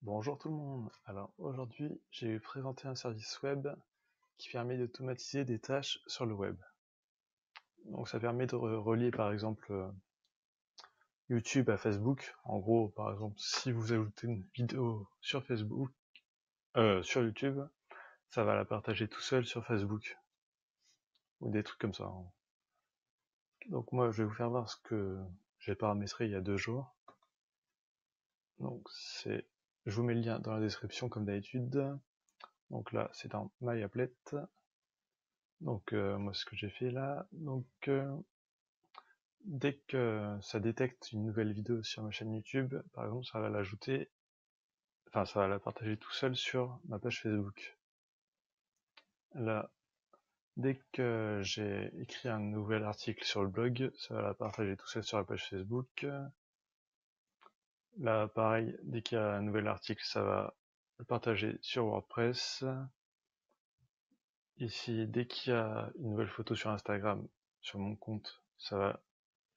Bonjour tout le monde. Alors aujourd'hui, j'ai présenté un service web qui permet d'automatiser des tâches sur le web. Donc ça permet de relier par exemple YouTube à Facebook. En gros, par exemple, si vous ajoutez une vidéo sur Facebook, sur YouTube, ça va la partager tout seul sur Facebook ou des trucs comme ça. Donc moi, je vais vous faire voir ce que j'ai paramétré il y a 2 jours. Donc je vous mets le lien dans la description comme d'habitude. Donc là, c'est dans My Applet. Donc moi ce que j'ai fait là, dès que ça détecte une nouvelle vidéo sur ma chaîne YouTube, par exemple, ça va l'ajouter, enfin ça va la partager tout seul sur ma page Facebook. Là, dès que j'ai écrit un nouvel article sur le blog, ça va la partager tout seul sur la page Facebook. Là, pareil, dès qu'il y a un nouvel article, ça va le partager sur WordPress. Ici, dès qu'il y a une nouvelle photo sur Instagram, sur mon compte, ça va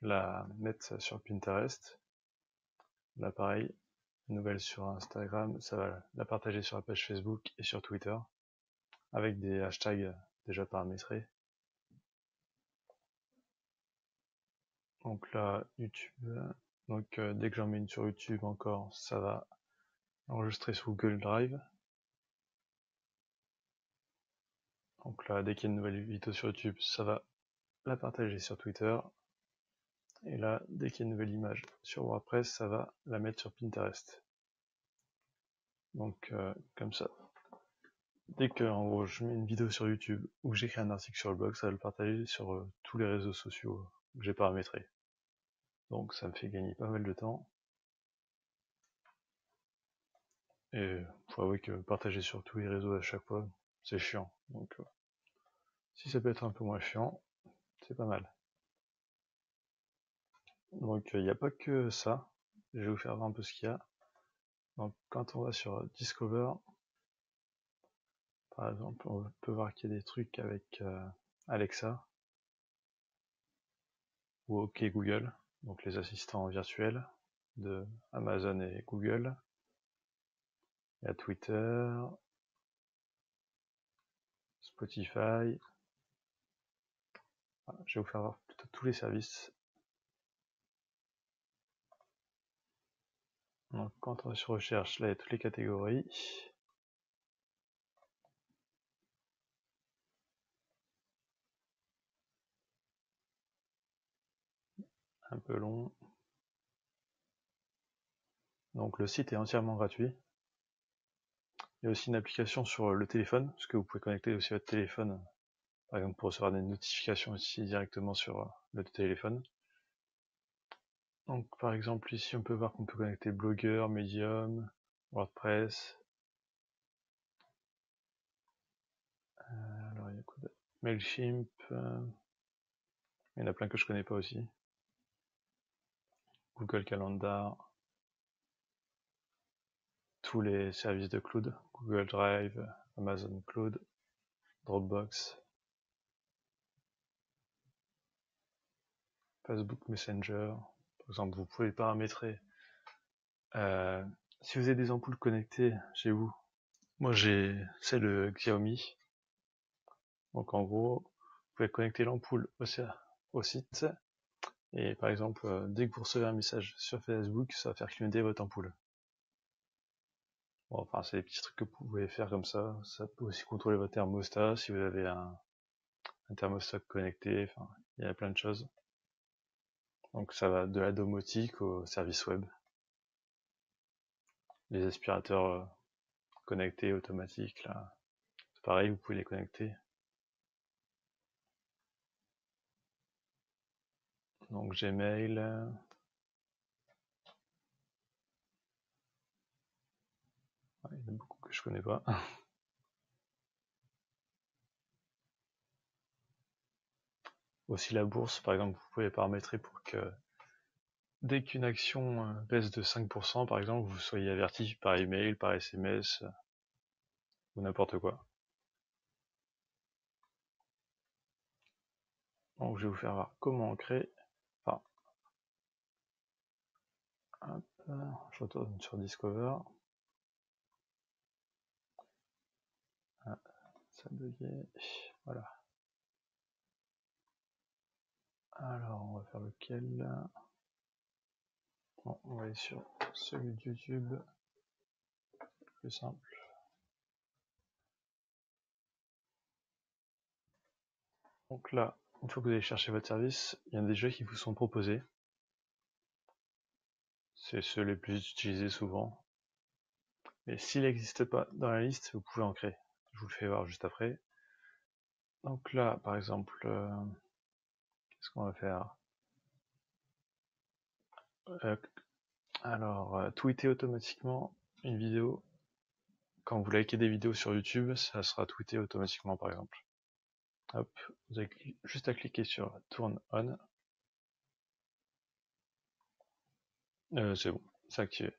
la mettre sur Pinterest. Là pareil, nouvelle sur Instagram, ça va la partager sur la page Facebook et sur Twitter, avec des hashtags déjà paramétrés. Donc là, YouTube, donc dès que j'en mets une sur YouTube encore, ça va enregistrer sur Google Drive. Donc là, dès qu'il y a une nouvelle vidéo sur YouTube, ça va la partager sur Twitter. Et là, dès qu'il y a une nouvelle image sur WordPress, ça va la mettre sur Pinterest. Donc comme ça. Dès que en gros je mets une vidéo sur YouTube ou que j'écris un article sur le blog, ça va le partager sur tous les réseaux sociaux que j'ai paramétrés. Donc ça me fait gagner pas mal de temps. Et faut avouer que partager sur tous les réseaux à chaque fois, c'est chiant. Donc si ça peut être un peu moins chiant, c'est pas mal. Donc il n'y a pas que ça. Je vais vous faire voir un peu ce qu'il y a. Donc quand on va sur Discover, par exemple, on peut voir qu'il y a des trucs avec Alexa ou OK Google, donc les assistants virtuels de Amazon et Google. Il y a Twitter, Spotify. Voilà, je vais vous faire voir plutôt tous les services. Donc quand on va sur recherche, là il y a toutes les catégories. Un peu long. Donc le site est entièrement gratuit. Il y a aussi une application sur le téléphone, parce que vous pouvez connecter aussi votre téléphone, par exemple pour recevoir des notifications aussi directement sur le téléphone. Donc par exemple ici on peut voir qu'on peut connecter Blogger, Medium, WordPress. Alors il y a quoi d'autre? Mailchimp. Il y en a plein que je connais pas aussi. Google Calendar. Tous les services de cloud, Google Drive, Amazon Cloud, Dropbox, Facebook Messenger. Par exemple, vous pouvez paramétrer si vous avez des ampoules connectées chez vous. Moi j'ai celle de Xiaomi. Donc en gros, vous pouvez connecter l'ampoule au site. Et par exemple, dès que vous recevez un message sur Facebook, ça va faire clignoter votre ampoule. Bon, enfin, c'est des petits trucs que vous pouvez faire comme ça. Ça peut aussi contrôler votre thermostat si vous avez un thermostat connecté. Enfin, il y a plein de choses. Donc ça va de la domotique au service web. Les aspirateurs connectés automatiques, là, c'est pareil, vous pouvez les connecter. Donc Gmail. Il y en a beaucoup que je connais pas. Aussi la bourse, par exemple, vous pouvez paramétrer pour que dès qu'une action baisse de 5%, par exemple, vous soyez averti par email, par SMS, ou n'importe quoi. Donc je vais vous faire voir comment on crée. Enfin, hop, je retourne sur Discover. ça a bugué. Voilà. Alors, on va faire lequel? Bon, on va aller sur celui de YouTube. Plus simple. Donc là, une fois que vous avez cherché votre service, il y a des jeux qui vous sont proposés. C'est ceux les plus utilisés souvent. Mais s'il n'existe pas dans la liste, vous pouvez en créer. Je vous le fais voir juste après. Donc là, par exemple, qu'est-ce qu'on va faire? Tweeter automatiquement une vidéo. Quand vous likez des vidéos sur YouTube, ça sera tweeté automatiquement, par exemple. Hop, vous avez juste à cliquer sur Turn On. C'est bon, c'est activé.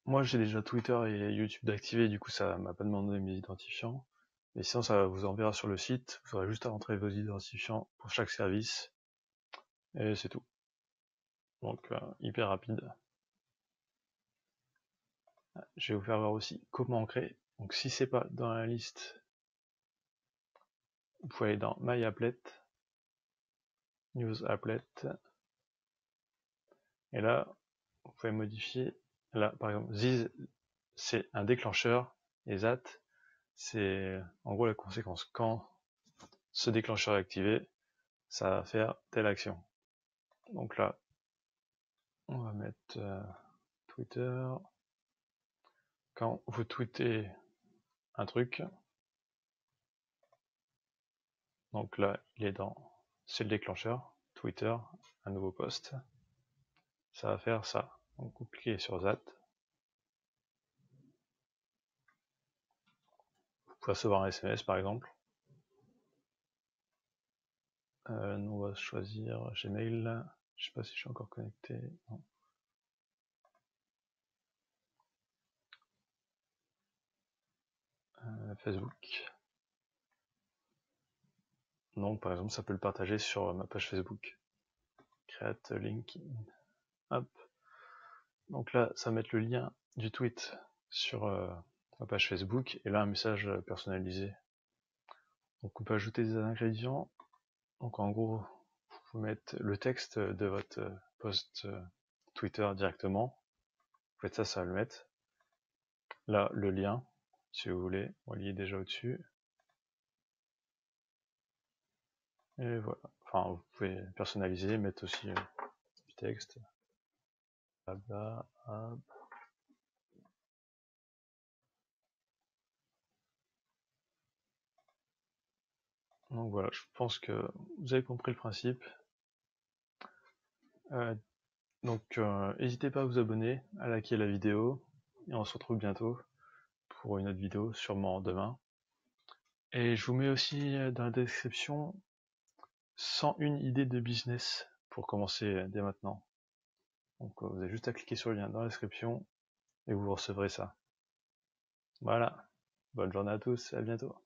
Moi, j'ai déjà Twitter et YouTube d'activer, du coup, ça m'a pas demandé mes identifiants. Mais sinon, ça vous enverra sur le site. Vous aurez juste à rentrer vos identifiants pour chaque service. Et c'est tout. Donc, hyper rapide. Je vais vous faire voir aussi comment en créer. Donc, si c'est pas dans la liste, vous pouvez aller dans My Applet, News Applet. Et là, vous pouvez modifier. Là, par exemple, This, c'est un déclencheur. Et That, c'est en gros la conséquence. Quand ce déclencheur est activé, ça va faire telle action. Donc là, on va mettre Twitter. Quand vous tweetez un truc, donc là, il est dans, c'est le déclencheur, Twitter, un nouveau post. Ça va faire ça. Donc vous cliquez sur That. Vous pouvez recevoir un SMS par exemple. Nous on va choisir Gmail. Je sais pas si je suis encore connecté. Non. Facebook. Donc par exemple ça peut le partager sur ma page Facebook. Create link. Hop. Donc là ça va mettre le lien du tweet sur ma page Facebook et là un message personnalisé. Donc on peut ajouter des ingrédients. Donc en gros vous pouvez mettre le texte de votre post Twitter directement. En fait ça va le mettre. Là le lien si vous voulez, on y est déjà au-dessus. Et voilà. Enfin, vous pouvez personnaliser, mettre aussi du texte. Là, hop. Donc voilà, je pense que vous avez compris le principe. N'hésitez pas à vous abonner, à liker la vidéo, et on se retrouve bientôt pour une autre vidéo, sûrement demain. Et je vous mets aussi dans la description 101 idées de business pour commencer dès maintenant. Donc vous avez juste à cliquer sur le lien dans la description et vous recevrez ça. Voilà, bonne journée à tous, à bientôt.